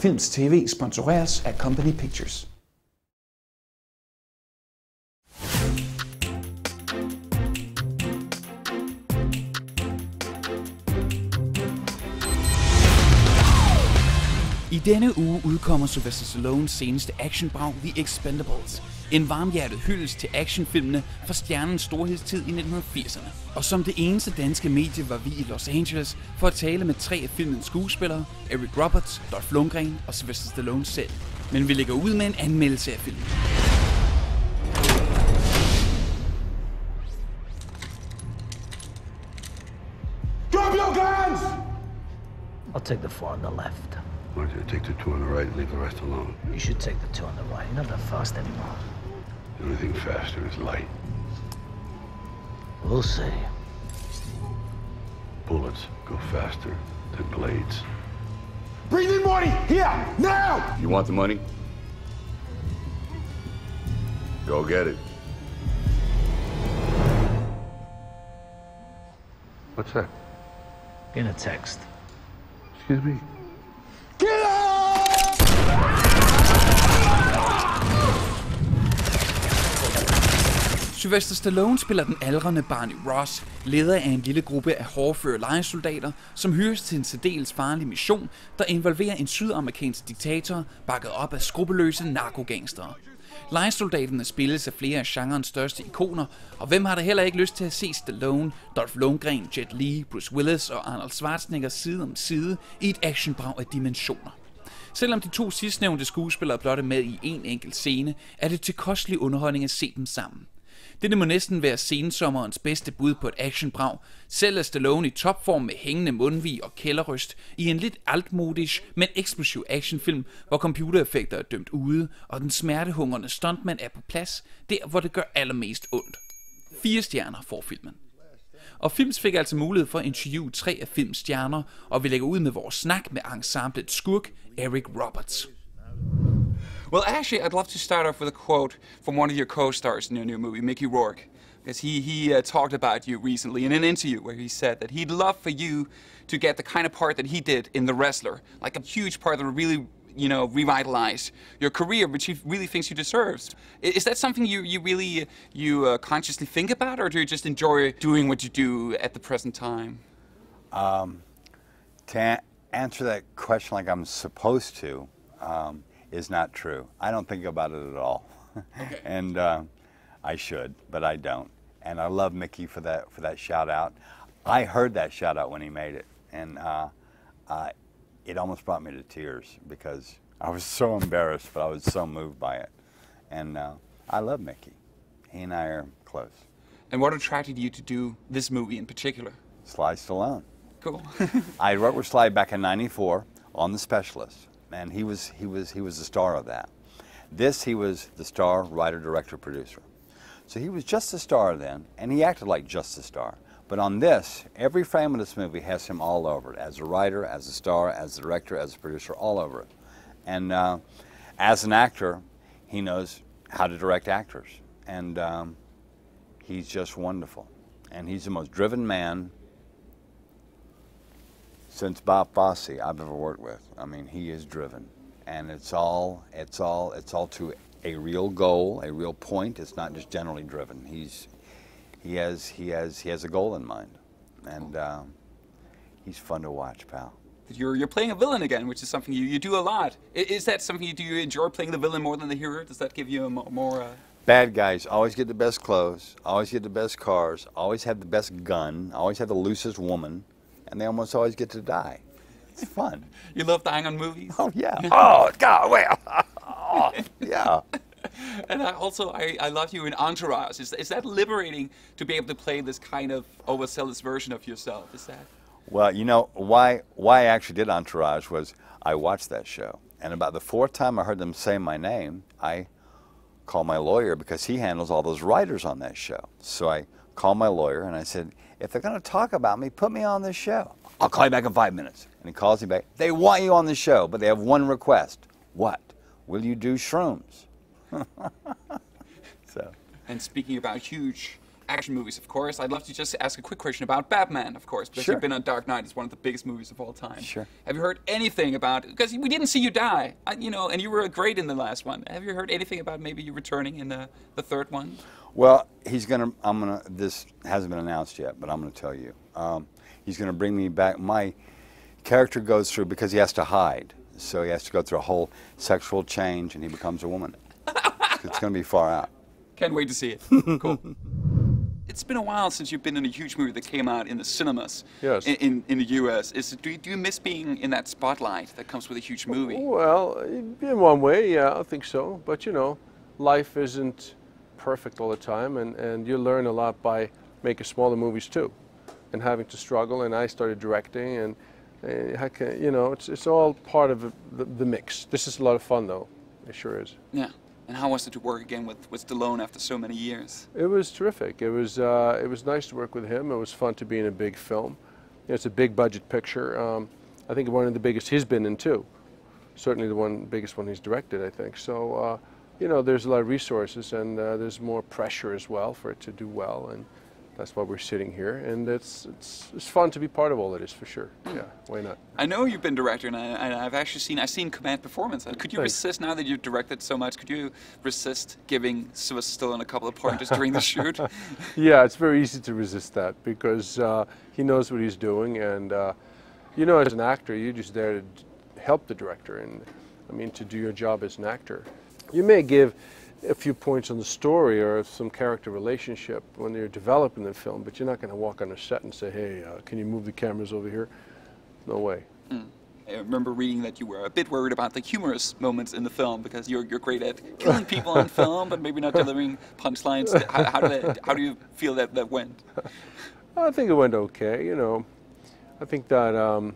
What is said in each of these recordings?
Filmz TV sponsoreres af Company Pictures. I denne uge udkommer Sylvester Stallones seneste actionbrag, The Expendables. En varmhjertet hyldest til actionfilmene fra stjernens storhedstid i 1980'erne. Og som det eneste danske medie var vi i Los Angeles for at tale med 3 af filmens skuespillere, Eric Roberts, Dolph Lundgren og Sylvester Stallone selv. Men vi lægger ud med en anmeldelse af filmen. Drop your guns! I'll take the 4 on the left. Why don't you take the 2 on the right and leave the rest alone? You should take the 2 on the right. You're not that fast anymore. The only thing faster is light. We'll see. Bullets go faster than blades. Bring the money here, now! You want the money? Go get it. What's that? In a text. Excuse me? Get up! Sylvester Stallone spiller den aldrende Barney Ross, leder af en lille gruppe af hårdføre lejesoldater, som hyres til en særdeles farlig mission, der involverer en sydamerikansk diktator, bakket op af skrupelløse narkogangstere. Lejesoldaterne spilles af flere af genrens største ikoner, og hvem har da heller ikke lyst til at se Stallone, Dolph Lundgren, Jet Li, Bruce Willis og Arnold Schwarzenegger side om side i et actionbrag af dimensioner. Selvom de 2 sidstnævnte skuespillere blot er med i en enkelt scene, er det til kostelig underholdning at se dem sammen. Dette må næsten være sensommerens bedste bud på et actionbrag. Selv er Stallone i topform med hængende mundvig og kælderryst i en lidt altmodisk, men eksplosiv actionfilm, hvor computereffekter er dømt ude, og den smertehungrende stuntman er på plads, der hvor det gør allermest ondt. 4 stjerner får filmen. Og Filmz fik altså mulighed for at interviewe 3 af filmens stjerner, og vi lægger ud med vores snak med ensemblet skurk Eric Roberts. Well, actually, I'd love to start off with a quote from one of your co-stars in your new movie, Mickey Rourke, because he talked about you recently in an interview where he said that he'd love for you to get the kind of part that he did in The Wrestler, like a huge part that would really, revitalize your career, which he really thinks you deserve. Is that something you really consciously think about, or do you just enjoy doing what you do at the present time? To answer that question like I'm supposed to, is not true. I don't think about it at all. Okay. And I should, but I don't. And I love Mickey for that shout out. I heard that shout out when he made it, and it almost brought me to tears because I was so embarrassed, but I was so moved by it. And I love Mickey. He and I are close. And what attracted you to do this movie in particular? Sly Stallone. Cool. I worked with Sly back in '94 on The Specialist. And he was the star of that. This, he was the star, writer, director, producer. So he was just the star then, and he acted like just the star. But on this, every frame of this movie has him all over it, as a writer, as a star, as a director, as a producer, all over it. And as an actor, he knows how to direct actors. And he's just wonderful. And he's the most driven man since Bob Fosse I've ever worked with. I mean, he is driven, and it's all to a real goal, a real point. It's not just generally driven. He has a goal in mind, and he's fun to watch, pal. You're playing a villain again, which is something you do a lot. Is that something do you enjoy playing the villain more than the hero? Does that give you a more? Bad guys always get the best clothes, always get the best cars, always have the best gun, always have the loosest woman. And they almost always get to die. It's fun. You love dying on movies? Oh, yeah. Oh, God, well. Oh, yeah. And I love you in Entourage. Is that liberating to be able to play this kind of overzealous version of yourself? Is that? Well, you know, why I actually did Entourage was I watched that show. And about the 4th time I heard them say my name, I called my lawyer because he handles all those writers on that show. So I called my lawyer and I said, if they're going to talk about me, put me on this show. I'll call you back in 5 minutes. And he calls me back. They want you on the show, but they have one request. What? Will you do shrooms? So. And speaking about huge action movies, of course. I'd love to just ask a quick question about Batman, of course, because Sure. you've been on Dark Knight. It's one of the biggest movies of all time. Sure. Have you heard anything about? Because we didn't see you die, and you were great in the last one. Have you heard anything about maybe you returning in the third one? Well, this hasn't been announced yet, but I'm gonna tell you. He's gonna bring me back. My character goes through, because he has to hide, so he has to go through a whole sexual change, and he becomes a woman. It's gonna be far out. Can't wait to see it. Cool. It's been a while since you've been in a huge movie that came out in the cinemas. Yes. In the U.S. Do you miss being in that spotlight that comes with a huge movie? Well, in one way, yeah, I think so. But you know, life isn't perfect all the time, and you learn a lot by making smaller movies too, and having to struggle. And I started directing, and it's all part of the mix. This is a lot of fun, though. It sure is. Yeah. And how was it to work again with Stallone after so many years? It was terrific. It was nice to work with him. It was fun to be in a big film. It's a big budget picture. I think one of the biggest he's been in too. Certainly the biggest one he's directed, I think. So there's a lot of resources, and there's more pressure as well for it to do well, and that's why we're sitting here. And it's fun to be part of all of this, for sure. Yeah, why not? I know you've been director, and I've seen Command Performance. Could you resist, now that you've directed so much, could you resist giving Sylvester Stallone a couple of pointers during the shoot? Yeah, it's very easy to resist that, because he knows what he's doing, and as an actor, you're just there to help the director, and I mean, to do your job as an actor. You may give a few points on the story or some character relationship when you're developing the film, but you're not going to walk on a set and say, hey, can you move the cameras over here? No way. I remember reading that you were a bit worried about the humorous moments in the film, because you're great at killing people on film, but maybe not delivering punchlines. How do you feel that went? I think it went okay. I think that,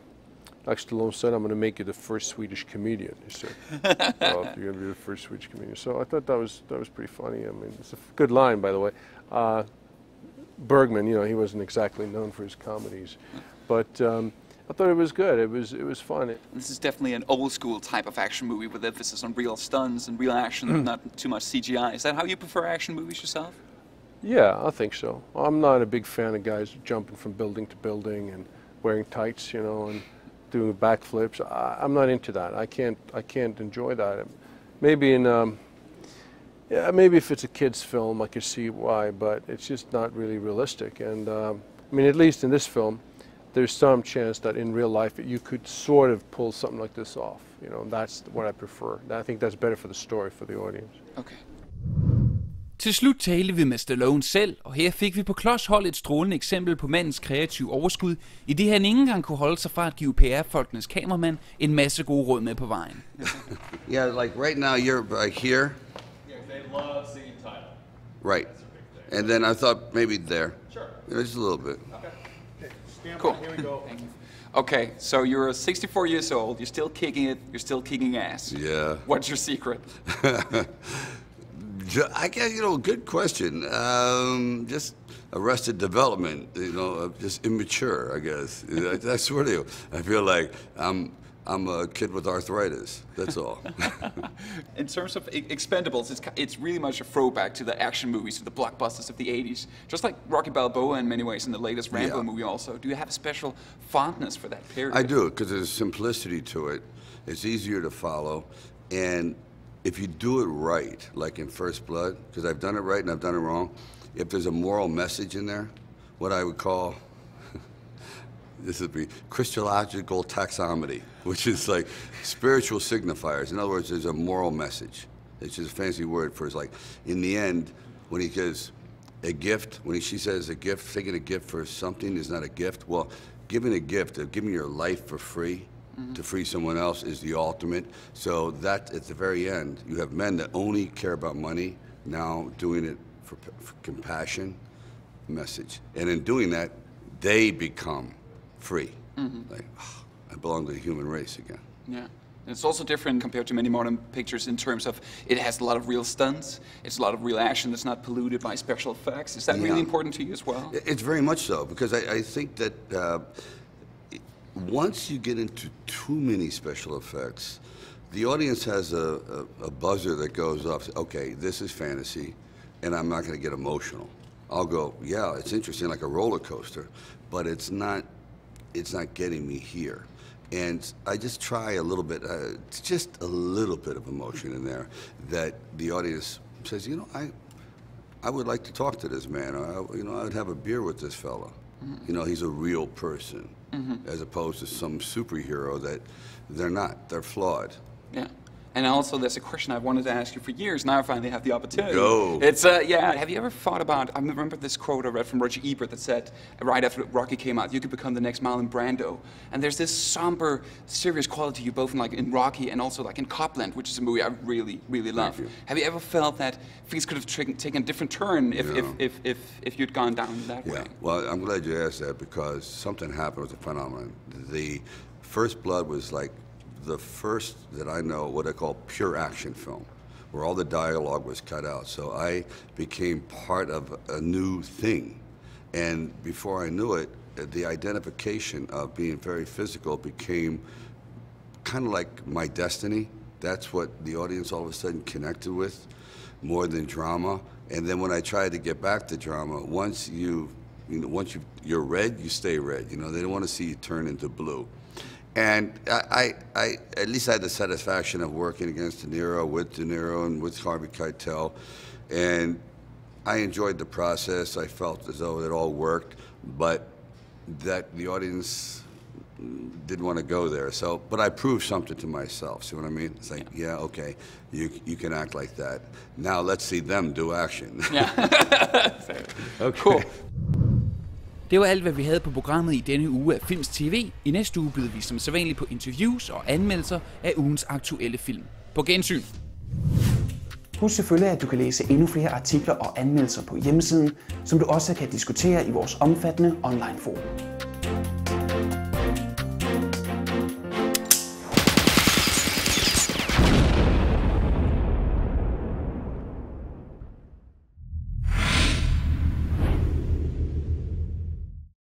like Stallone said, I'm going to make you the first Swedish comedian. He said, well, you're going to be the first Swedish comedian. So I thought that was pretty funny. I mean, it's a good line, by the way. Bergman, he wasn't exactly known for his comedies, but I thought it was good. It was fun. This is definitely an old school type of action movie with emphasis on real stunts and real action, not too much CGI. Is that how you prefer action movies yourself? Yeah, I think so. I'm not a big fan of guys jumping from building to building and wearing tights, and doing backflips. I'm not into that. I can't enjoy that. Maybe maybe if it's a kid's film, I could see why, but it's just not really realistic. And I mean, at least in this film, there's some chance that in real life you could sort of pull something like this off. That's what I prefer. I think that's better for the story, for the audience. Okay. Til slut talte vi med Stallone selv, og her fik vi på klods hold et strålende eksempel på mandens kreative overskud, i det han ikke engang kunne holde sig fra at give PR-folkenes kameramand en masse gode råd med på vejen. Yeah, like right now you're here. Yeah, they love seeing title. Right. And then I thought maybe there. Sure. Just a little bit. Okay. Stand Cool. by. Here we go. Thank you. Okay, so you're 64 years old, you're still kicking it, you're still kicking ass. Yeah. What's your secret? I guess, good question. Just arrested development, just immature, I guess. That's what I feel like I'm a kid with arthritis, that's all. In terms of Expendables, it's really much a throwback to the action movies, to the blockbusters of the 80s. Just like Rocky Balboa in many ways, in the latest Rambo movie also. Do you have a special fondness for that period? I do, because there's simplicity to it. It's easier to follow, and if you do it right, like in First Blood, because I've done it right and I've done it wrong, if there's a moral message in there, what I would call, this would be Christological taxonomy, which is like spiritual signifiers. In other words, there's a moral message. It's just a fancy word for, it's like, in the end, when he gives a gift, she says a gift, thinking a gift for something is not a gift. Well, giving a gift, of giving your life for free, to free someone else is the ultimate. So that, at the very end, you have men that only care about money, now doing it for compassion, message. And in doing that, they become free. Like, I belong to the human race again. Yeah. And it's also different compared to many modern pictures in terms of it has a lot of real stunts, it's a lot of real action that's not polluted by special effects. Is that really important to you as well? It's very much so, because I think that once you get into too many special effects, the audience has a buzzer that goes off, okay, this is fantasy, and I'm not going to get emotional. I'll go, yeah, it's interesting, like a roller coaster, but it's not getting me here. And I just try a little bit, just a little bit of emotion in there that the audience says, you know, I would like to talk to this man, or, you know, I would have a beer with this fella. You know, he's a real person, as opposed to some superhero that they're not, they're flawed. Yeah. And also, there's a question I've wanted to ask you for years. Now I finally have the opportunity. Go. It's yeah. Have you ever thought about? I remember this quote I read from Roger Ebert that said, right after Rocky came out, you could become the next Marlon Brando. And there's this somber, serious quality you both in Rocky and also like in Copland, which is a movie I really, really love. Have you ever felt that things could have taken a different turn if you'd gone down that way? Well, I'm glad you asked that because something happened with the phenomenon. The First Blood was like the first that I know what I call pure action film, where all the dialogue was cut out. So I became part of a new thing. And before I knew it, the identification of being very physical became kind of like my destiny. That's what the audience all of a sudden connected with, more than drama. And then when I tried to get back to drama, once you're red, you stay red. You know, they don't want to see you turn into blue. And I at least had the satisfaction of working against De Niro, with De Niro, and with Harvey Keitel. And I enjoyed the process. I felt as though it all worked, but that the audience didn't want to go there. So, but I proved something to myself. See what I mean? It's like, yeah, okay, you can act like that. Now let's see them do action. Yeah. Okay. Cool. Det var alt, hvad vi havde på programmet i denne uge af Filmz TV. I næste uge byder vi som sædvanligt på interviews og anmeldelser af ugens aktuelle film. På gensyn! Husk selvfølgelig, at du kan læse endnu flere artikler og anmeldelser på hjemmesiden, som du også kan diskutere i vores omfattende online forum.